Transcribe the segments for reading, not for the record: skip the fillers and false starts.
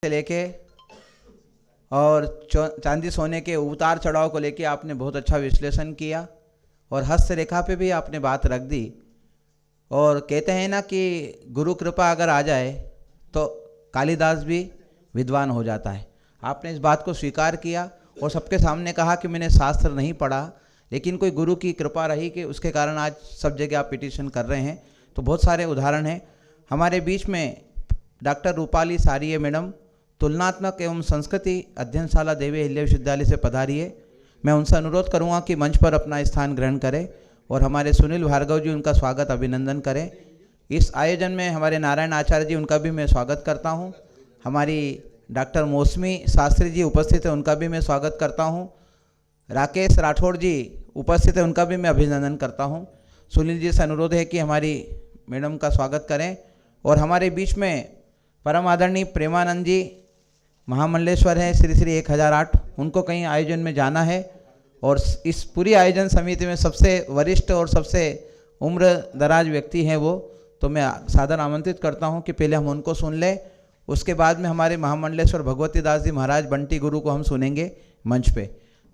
से लेके और चांदी सोने के उतार चढ़ाव को लेके आपने बहुत अच्छा विश्लेषण किया और हस्त रेखा पे भी आपने बात रख दी। और कहते हैं ना कि गुरु कृपा अगर आ जाए तो कालिदास भी विद्वान हो जाता है। आपने इस बात को स्वीकार किया और सबके सामने कहा कि मैंने शास्त्र नहीं पढ़ा, लेकिन कोई गुरु की कृपा रही कि उसके कारण आज सब जगह आप पिटीशन कर रहे हैं। तो बहुत सारे उदाहरण हैं। हमारे बीच में डॉक्टर रूपाली सारिये मैडम तुलनात्मक एवं संस्कृति अध्ययनशाला देवी अहिल्या विश्वविद्यालय से पधारी है। मैं उनसे अनुरोध करूंगा कि मंच पर अपना स्थान ग्रहण करें और हमारे सुनील भार्गव जी उनका स्वागत अभिनंदन करें। इस आयोजन में हमारे नारायण आचार्य जी, उनका भी मैं स्वागत करता हूं। हमारी डॉक्टर मौसमी शास्त्री जी उपस्थित है, उनका भी मैं स्वागत करता हूं। राकेश राठौड़ जी उपस्थित है, उनका भी मैं अभिनंदन करता हूं। सुनील जी से अनुरोध है कि हमारी मैडम का स्वागत करें। और हमारे बीच में परम आदरणीय प्रेमानंद जी महामंडलेश्वर है, श्री श्री 1008, उनको कहीं आयोजन में जाना है और इस पूरी आयोजन समिति में सबसे वरिष्ठ और सबसे उम्र दराज व्यक्ति हैं वो। तो मैं सादर आमंत्रित करता हूं कि पहले हम उनको सुन लें, उसके बाद में हमारे महामंडलेश्वर भगवती दास जी महाराज बंटी गुरु को हम सुनेंगे मंच पे।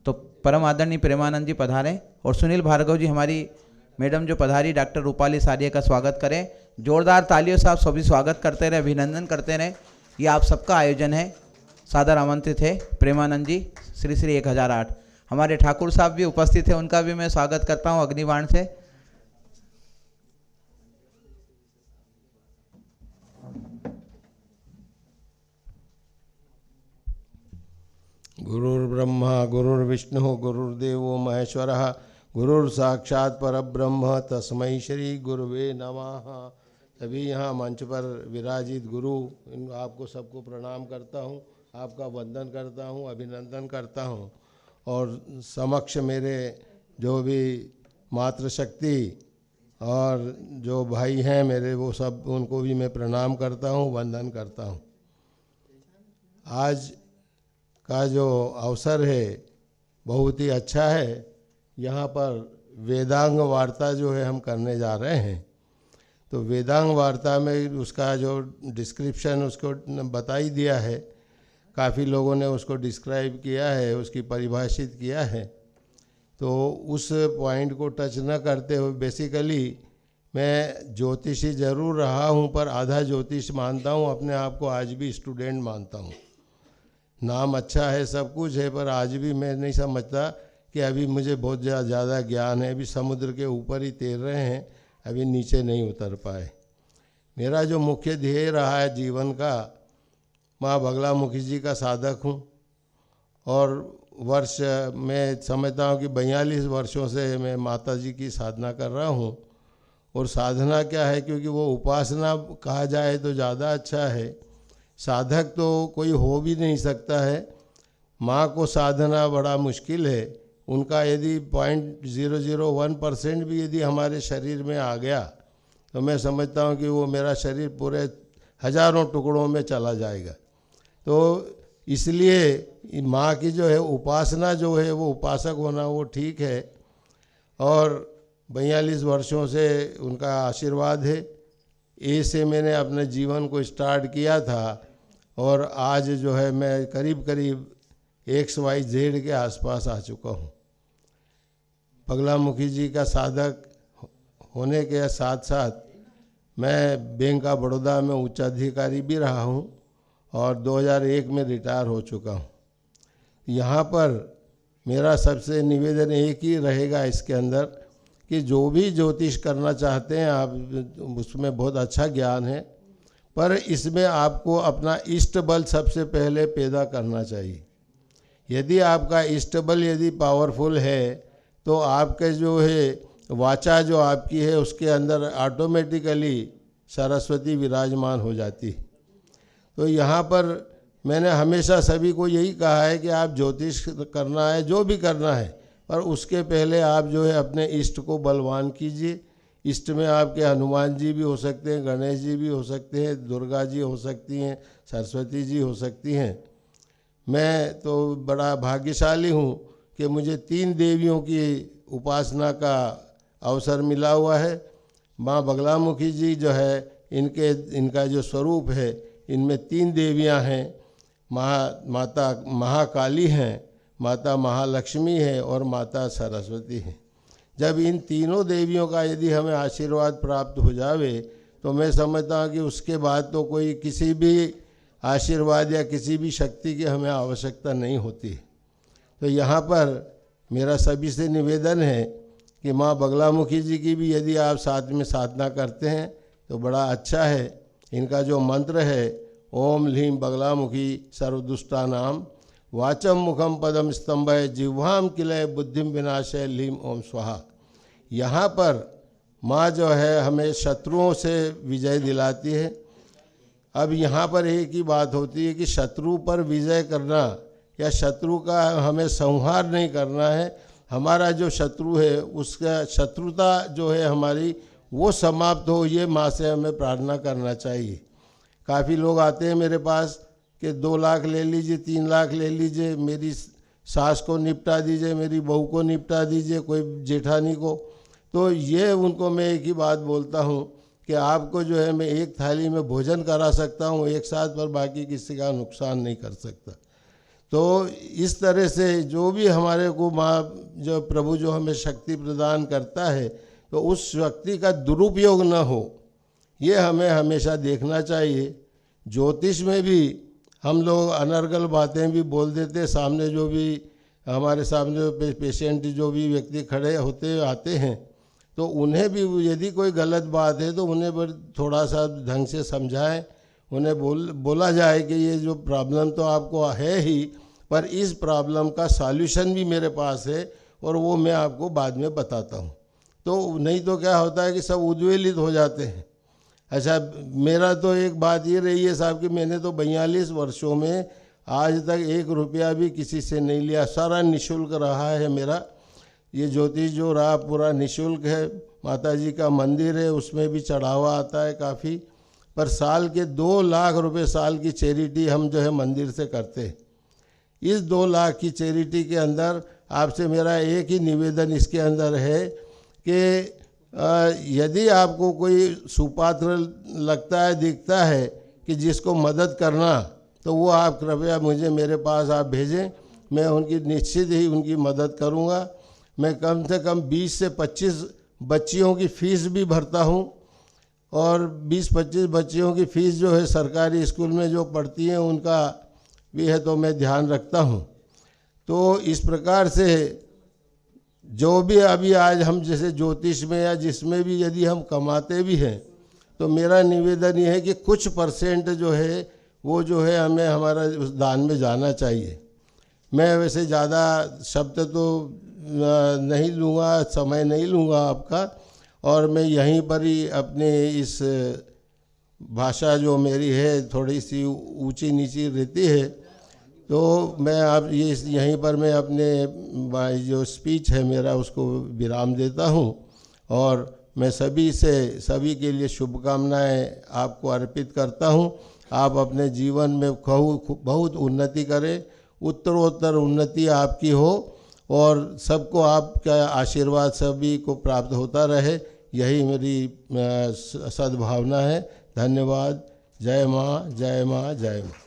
तो परम आदरणीय प्रेमानंद जी पधारें और सुनील भार्गव जी हमारी मैडम जो पधारी डॉक्टर रूपाली सारिये का स्वागत करें। जोरदार तालियों से आप सभी स्वागत करते रहे, अभिनंदन करते रहे। ये आप सबका आयोजन है। सादर आमंत्रित है प्रेमानंद जी, श्री श्री 1008। हमारे ठाकुर साहब भी उपस्थित है, उनका भी मैं स्वागत करता हूं अग्निबाण से। गुरुर्ब्रह्मा गुरुर्विष्णु गुरुर्देवो महेश्वरः गुरुर्साक्षात् परब्रह्म तस्मै श्री गुरुवे नमः। सभी यहाँ मंच पर विराजित गुरु, आपको सबको प्रणाम करता हूँ, आपका वंदन करता हूँ, अभिनंदन करता हूँ। और समक्ष मेरे जो भी मातृशक्ति और जो भाई हैं मेरे, वो सब, उनको भी मैं प्रणाम करता हूँ, वंदन करता हूँ। आज का जो अवसर है बहुत ही अच्छा है। यहाँ पर वेदांग वार्ता जो है हम करने जा रहे हैं। तो वेदांग वार्ता में उसका जो डिस्क्रिप्शन उसको बताई दिया है, काफ़ी लोगों ने उसको डिस्क्राइब किया है, उसकी परिभाषित किया है। तो उस पॉइंट को टच न करते हुए, बेसिकली मैं ज्योतिषी ज़रूर रहा हूँ पर आधा ज्योतिष मानता हूँ, अपने आप को आज भी स्टूडेंट मानता हूँ। नाम अच्छा है, सब कुछ है, पर आज भी मैं नहीं समझता कि अभी मुझे बहुत ज़्यादा ज्ञान है। अभी समुद्र के ऊपर ही तैर रहे हैं, अभी नीचे नहीं उतर पाए। मेरा जो मुख्य ध्येय रहा है जीवन का, माँ बगलामुखी जी का साधक हूँ और वर्ष मैं समझता हूँ कि 42 वर्षों से मैं माता जी की साधना कर रहा हूँ। और साधना क्या है, क्योंकि वो उपासना कहा जाए तो ज़्यादा अच्छा है। साधक तो कोई हो भी नहीं सकता है। माँ को साधना बड़ा मुश्किल है। उनका यदि 0.001% भी यदि हमारे शरीर में आ गया तो मैं समझता हूँ कि वो मेरा शरीर पूरे हजारों टुकड़ों में चला जाएगा। तो इसलिए माँ की जो है उपासना जो है, वो उपासक होना वो ठीक है। और 42 वर्षों से उनका आशीर्वाद है। ए से मैंने अपने जीवन को स्टार्ट किया था और आज जो है मैं करीब करीब XYZ के आसपास आ चुका हूँ। बगलामुखी जी का साधक होने के साथ साथ मैं बैंक ऑफ बड़ौदा में उच्चाधिकारी भी रहा हूँ और 2001 में रिटायर हो चुका हूँ। यहाँ पर मेरा सबसे निवेदन एक ही रहेगा इसके अंदर कि जो भी ज्योतिष करना चाहते हैं आप, उसमें बहुत अच्छा ज्ञान है, पर इसमें आपको अपना इष्ट बल सबसे पहले पैदा करना चाहिए। यदि आपका इष्ट बल यदि पावरफुल है तो आपके जो है वाचा जो आपकी है उसके अंदर ऑटोमेटिकली सरस्वती विराजमान हो जाती है। तो यहाँ पर मैंने हमेशा सभी को यही कहा है कि आप ज्योतिष करना है, जो भी करना है, पर उसके पहले आप जो है अपने इष्ट को बलवान कीजिए। इष्ट में आपके हनुमान जी भी हो सकते हैं, गणेश जी भी हो सकते हैं, दुर्गा जी हो सकती हैं, सरस्वती जी हो सकती हैं। मैं तो बड़ा भाग्यशाली हूँ कि मुझे 3 देवियों की उपासना का अवसर मिला हुआ है। माँ बगलामुखी जी जो है, इनका जो स्वरूप है, इनमें 3 देवियाँ हैं। माता महाकाली हैं, माता महालक्ष्मी है और माता सरस्वती हैं। जब इन तीनों देवियों का यदि हमें आशीर्वाद प्राप्त हो जावे तो मैं समझता हूँ कि उसके बाद तो कोई किसी भी आशीर्वाद या किसी भी शक्ति की हमें आवश्यकता नहीं होती। तो यहाँ पर मेरा सभी से निवेदन है कि माँ बगलामुखी जी की भी यदि आप साथ में साधना करते हैं तो बड़ा अच्छा है। इनका जो मंत्र है ओम ह्लीं बगलामुखी सर्वदुष्टानाम वाचम मुखम पदम स्तंभय जिह्वाम किलय बुद्धिम विनाशय ह्लीं ओम स्वाहा। यहाँ पर माँ जो है हमें शत्रुओं से विजय दिलाती है। अब यहाँ पर एक ही बात होती है कि शत्रु पर विजय करना या शत्रु का हमें संहार नहीं करना है। हमारा जो शत्रु है उसका शत्रुता जो है हमारी वो समाप्त हो, ये माँ से हमें प्रार्थना करना चाहिए। काफ़ी लोग आते हैं मेरे पास कि 2 लाख ले लीजिए, 3 लाख ले लीजिए, मेरी सास को निपटा दीजिए, मेरी बहू को निपटा दीजिए, कोई जेठानी को। तो ये उनको मैं एक ही बात बोलता हूँ कि आपको जो है मैं एक थाली में भोजन करा सकता हूँ एक साथ, पर बाकी किसी का नुकसान नहीं कर सकता। तो इस तरह से जो भी हमारे को माँ जो प्रभु जो हमें शक्ति प्रदान करता है तो उस शक्ति का दुरुपयोग न हो, ये हमें हमेशा देखना चाहिए। ज्योतिष में भी हम लोग अनर्गल बातें भी बोल देते, सामने जो भी हमारे सामने पेशेंट जो भी व्यक्ति खड़े होते आते हैं तो उन्हें भी यदि कोई गलत बात है तो उन्हें थोड़ा सा ढंग से समझाएं, उन्हें बोला जाए कि ये जो प्रॉब्लम तो आपको है ही, पर इस प्रॉब्लम का सॉल्यूशन भी मेरे पास है और वो मैं आपको बाद में बताता हूँ। तो नहीं तो क्या होता है कि सब उद्वेलित हो जाते हैं। अच्छा, मेरा तो एक बात ये रही है साहब कि मैंने तो 42 वर्षों में आज तक 1 रुपया भी किसी से नहीं लिया, सारा निःशुल्क रहा है मेरा। ये ज्योतिष जो रहा पूरा निःशुल्क है। माता जी का मंदिर है, उसमें भी चढ़ावा आता है काफ़ी, पर साल के 2 लाख रुपए साल की चैरिटी हम जो है मंदिर से करते हैं। इस 2 लाख की चैरिटी के अंदर आपसे मेरा एक ही निवेदन इसके अंदर है कि यदि आपको कोई सुपात्र लगता है, दिखता है कि जिसको मदद करना, तो वो आप कृपया मुझे मेरे पास आप भेजें, मैं उनकी निश्चित ही उनकी मदद करूँगा। मैं कम से कम 20 से 25 बच्चियों की फ़ीस भी भरता हूँ और 20-25 बच्चियों की फ़ीस जो है सरकारी स्कूल में जो पढ़ती हैं उनका भी है, तो मैं ध्यान रखता हूँ। तो इस प्रकार से जो भी अभी आज हम जैसे ज्योतिष में या जिसमें भी यदि हम कमाते भी हैं तो मेरा निवेदन ये है कि कुछ % जो है वो जो है हमें हमारा उस दान में जाना चाहिए। मैं वैसे ज़्यादा शब्द तो नहीं लूँगा, समय नहीं लूँगा आपका, और मैं यहीं पर ही अपने इस भाषा जो मेरी है थोड़ी सी ऊंची नीची रहती है, तो मैं आप ये यहीं पर मैं अपने जो स्पीच है मेरा उसको विराम देता हूँ और मैं सभी के लिए शुभकामनाएं आपको अर्पित करता हूँ। आप अपने जीवन में बहुत उन्नति करें, उत्तरोत्तर उन्नति आपकी हो और सबको आपका आशीर्वाद सभी को प्राप्त होता रहे, यही मेरी सद्भावना है। धन्यवाद। जय माँ, जय माँ, जय माँ।